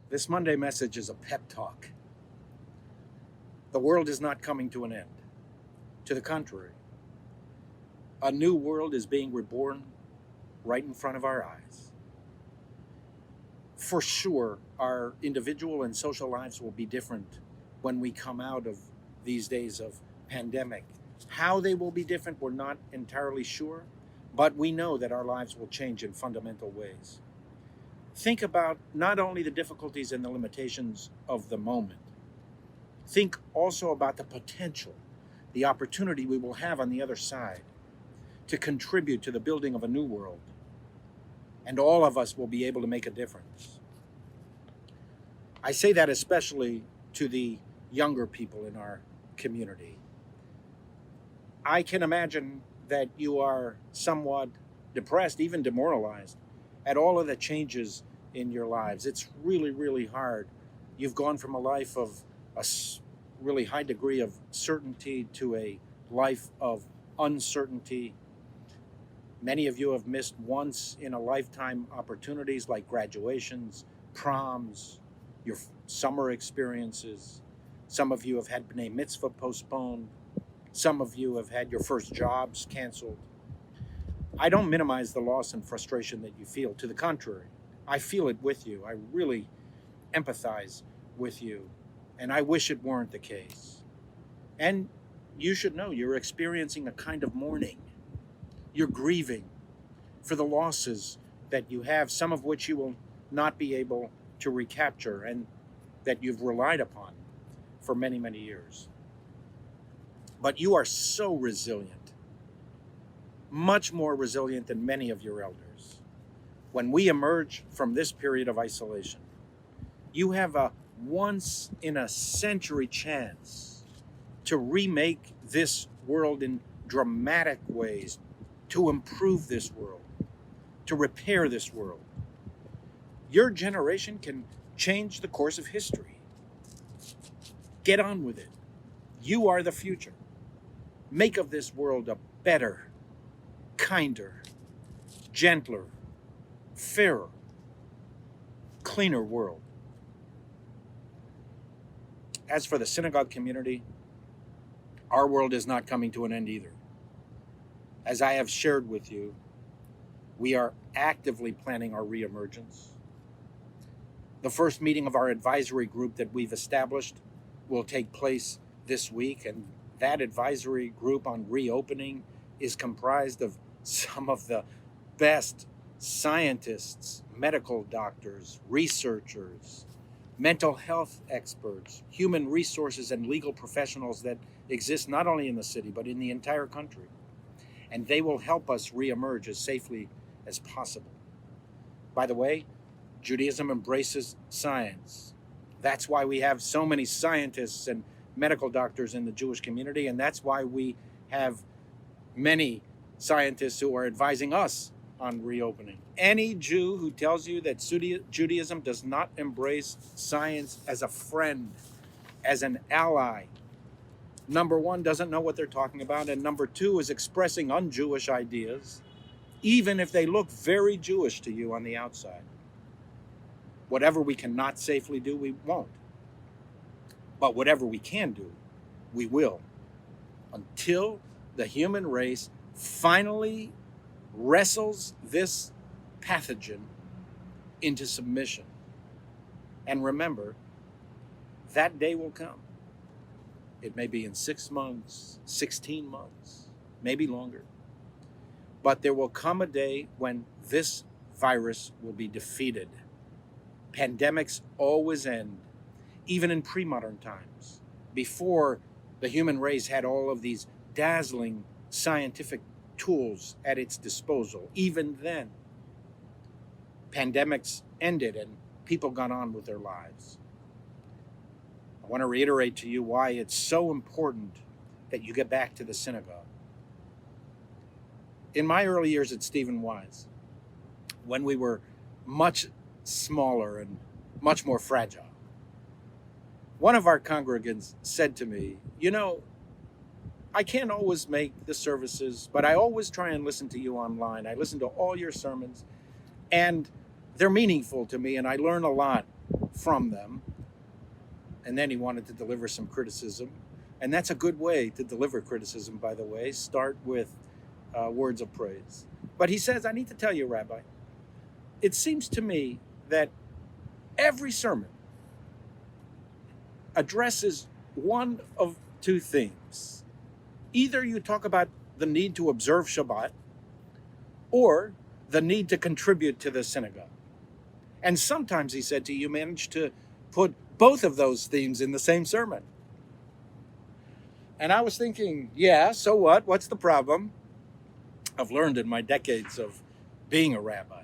This Monday message is a pep talk. The world is not coming to an end. To the contrary, a new world is being reborn right in front of our eyes. For sure, our individual and social lives will be different when we come out of these days of pandemic. How they will be different, we're not entirely sure, but we know that our lives will change in fundamental ways. Think about not only the difficulties and the limitations of the moment, think also about the potential, the opportunity we will have on the other side to contribute to the building of a new world. And all of us will be able to make a difference. I say that especially to the younger people in our community. I can imagine that you are somewhat depressed, even demoralized, at all of the changes in your lives. It's really, really hard. You've gone from a life of a really high degree of certainty to a life of uncertainty. Many of you have missed once in a lifetime opportunities like graduations, proms, your summer experiences. Some of you have had B'nai Mitzvah postponed. Some of you have had your first jobs canceled. I don't minimize the loss and frustration that you feel. To the contrary, I feel it with you. I really empathize with you, and I wish it weren't the case. And you should know you're experiencing a kind of mourning. You're grieving for the losses that you have, some of which you will not be able to recapture and that you've relied upon for many, many years. But you are so resilient, much more resilient than many of your elders. When we emerge from this period of isolation, you have a once in a century chance to remake this world in dramatic ways, to improve this world, to repair this world. Your generation can change the course of history. Get on with it. You are the future. Make of this world a better, kinder, gentler, fairer, cleaner world. As for the synagogue community, our world is not coming to an end either. As I have shared with you, we are actively planning our reemergence. The first meeting of our advisory group that we've established will take place this week, and that advisory group on reopening is comprised of some of the best scientists, medical doctors, researchers, mental health experts, human resources, and legal professionals that exist not only in the city, but in the entire country. And they will help us reemerge as safely as possible. By the way, Judaism embraces science. That's why we have so many scientists and medical doctors in the Jewish community, and that's why we have many scientists who are advising us on reopening. Any Jew who tells you that Judaism does not embrace science as a friend, as an ally, number one, doesn't know what they're talking about, and number two, is expressing un-Jewish ideas, even if they look very Jewish to you on the outside. Whatever we cannot safely do, we won't. But whatever we can do, we will, until the human race finally wrestles this pathogen into submission. And remember, that day will come. It may be in 6 months, 16 months, maybe longer. But there will come a day when this virus will be defeated. Pandemics always end, even in pre-modern times, before the human race had all of these dazzling scientific tools at its disposal. Even then, pandemics ended and people got on with their lives. I want to reiterate to you why it's so important that you get back to the synagogue. In my early years at Stephen Wise, when we were much smaller and much more fragile, one of our congregants said to me, "You know, I can't always make the services, but I always try and listen to you online. I listen to all your sermons, and they're meaningful to me, and I learn a lot from them. And then he wanted to deliver some criticism. And that's a good way to deliver criticism, by the way. Start with words of praise. But he says, I need to tell you, Rabbi, it seems to me that every sermon addresses one of two themes. Either you talk about the need to observe Shabbat or the need to contribute to the synagogue. And sometimes, he said to you, manage to put both of those themes in the same sermon. And I was thinking, yeah, so what? What's the problem? I've learned in my decades of being a rabbi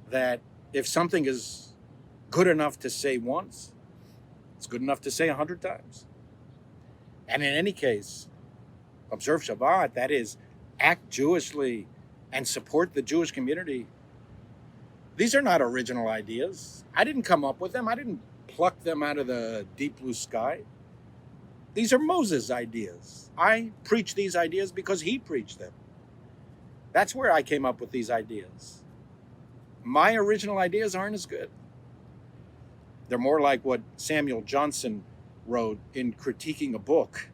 that if something is good enough to say once, it's good enough to say 100 times. And in any case, observe Shabbat, that is, act Jewishly and support the Jewish community. These are not original ideas. I didn't come up with them. I didn't pluck them out of the deep blue sky. These are Moses' ideas. I preach these ideas because he preached them. That's where I came up with these ideas. My original ideas aren't as good. They're more like what Samuel Johnson wrote in critiquing a book.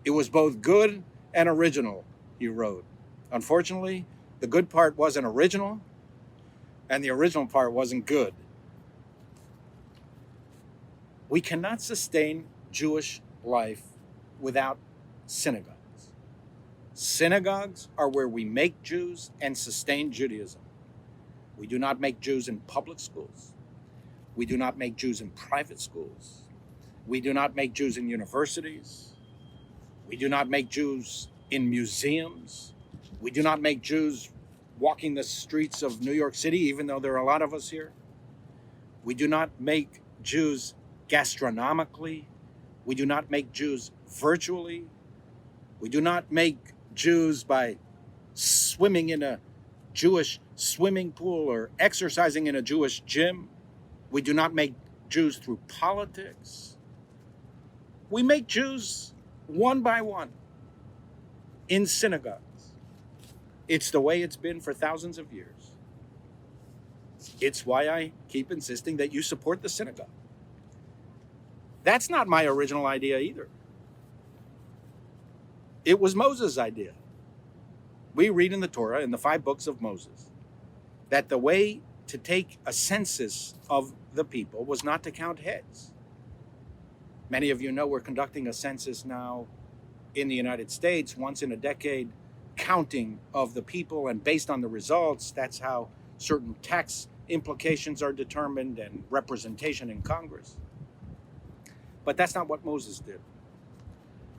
It was both good and original, he wrote. Unfortunately, the good part wasn't original, and the original part wasn't good. We cannot sustain Jewish life without synagogues. Synagogues are where we make Jews and sustain Judaism. We do not make Jews in public schools. We do not make Jews in private schools. We do not make Jews in universities. We do not make Jews in museums. We do not make Jews walking the streets of New York City, even though there are a lot of us here. We do not make Jews gastronomically. We do not make Jews virtually. We do not make Jews by swimming in a Jewish swimming pool or exercising in a Jewish gym. We do not make Jews through politics. We make Jews one by one in synagogues. It's the way it's been for thousands of years. It's why I keep insisting that you support the synagogue. That's not my original idea either. It was Moses' idea. We read in the Torah, in the 5 books of Moses, that the way to take a census of the people was not to count heads. Many of you know we're conducting a census now in the United States, once in a decade, counting of the people, and based on the results, that's how certain tax implications are determined and representation in Congress. But that's not what Moses did.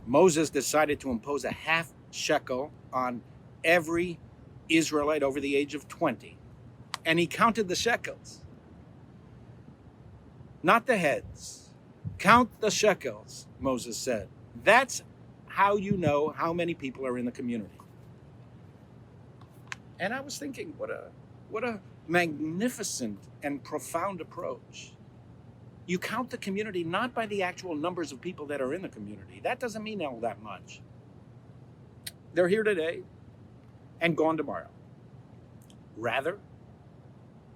Moses decided to impose a half shekel on every Israelite over the age of 20. And he counted the shekels, not the heads. Count the shekels, Moses said. That's how you know how many people are in the community. And I was thinking, what a magnificent and profound approach. You count the community not by the actual numbers of people that are in the community. That doesn't mean all that much. They're here today and gone tomorrow. Rather,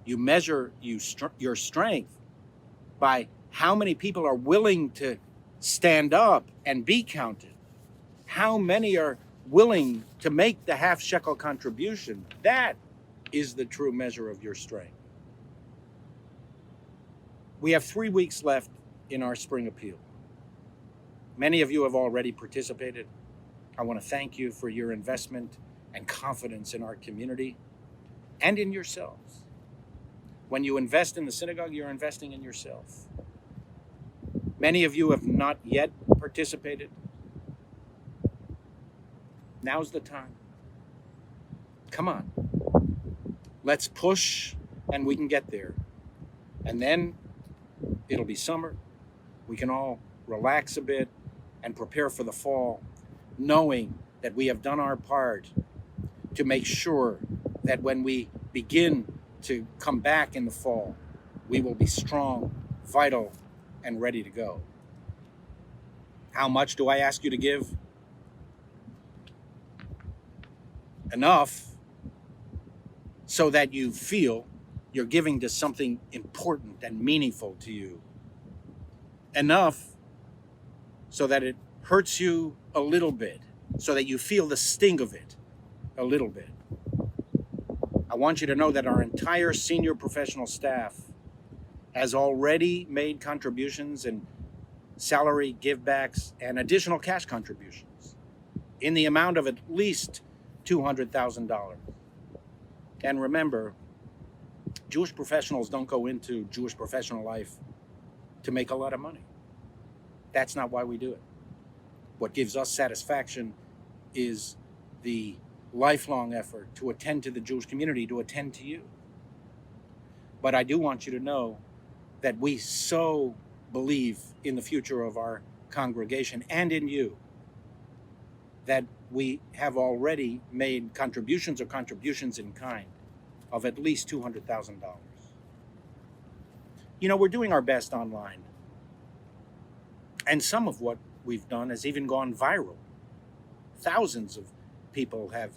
you measure your strength by how many people are willing to stand up and be counted. How many are willing to make the half shekel contribution. That is the true measure of your strength. We have 3 weeks left in our spring appeal. Many of you have already participated. I want to thank you for your investment and confidence in our community and in yourselves. When you invest in the synagogue, you're investing in yourself. Many of you have not yet participated. Now's the time. Come on. Let's push and we can get there. And then it'll be summer. We can all relax a bit and prepare for the fall, knowing that we have done our part to make sure that when we begin to come back in the fall, we will be strong, vital, and ready to go. How much do I ask you to give? Enough so that you feel you're giving to something important and meaningful to you. Enough so that it hurts you a little bit, so that you feel the sting of it a little bit. I want you to know that our entire senior professional staff has already made contributions and salary givebacks and additional cash contributions in the amount of at least $200,000. And remember, Jewish professionals don't go into Jewish professional life to make a lot of money. That's not why we do it. What gives us satisfaction is the lifelong effort to attend to the Jewish community, to attend to you. But I do want you to know that we so believe in the future of our congregation and in you that we have already made contributions or contributions in kind of at least $200,000. You know, we're doing our best online. And some of what we've done has even gone viral. Thousands of people have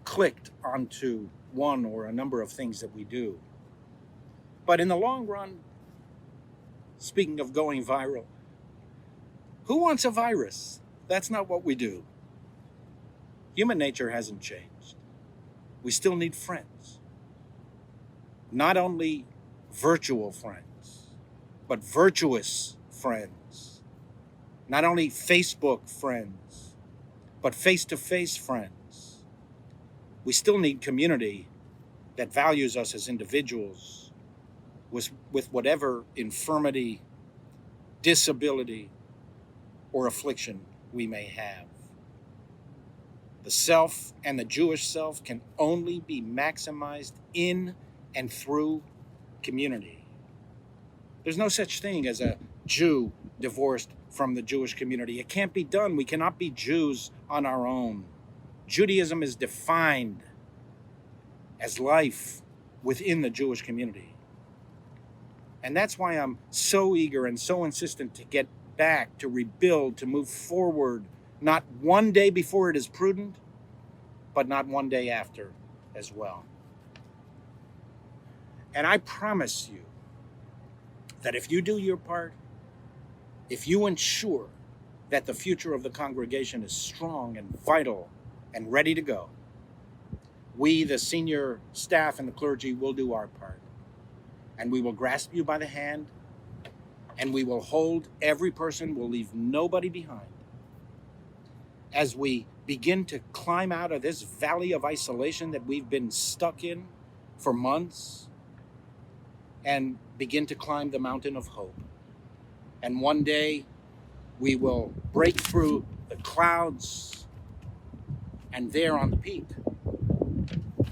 clicked onto one or a number of things that we do. But in the long run, speaking of going viral, who wants a virus? That's not what we do. Human nature hasn't changed. We still need friends. Not only virtual friends, but virtuous friends. Not only Facebook friends, but face-to-face friends. We still need community that values us as individuals with whatever infirmity, disability, or affliction we may have. The self and the Jewish self can only be maximized in and through community. There's no such thing as a Jew divorced from the Jewish community. It can't be done. We cannot be Jews on our own. Judaism is defined as life within the Jewish community. And that's why I'm so eager and so insistent to get back, to rebuild, to move forward, not one day before it is prudent, but not one day after as well. And I promise you that if you do your part, if you ensure that the future of the congregation is strong and vital and ready to go, we, the senior staff and the clergy, will do our part. And we will grasp you by the hand, and we will hold every person, we'll leave nobody behind, as we begin to climb out of this valley of isolation that we've been stuck in for months, and begin to climb the mountain of hope. And one day we will break through the clouds, and there on the peak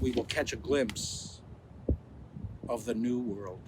we will catch a glimpse of the new world.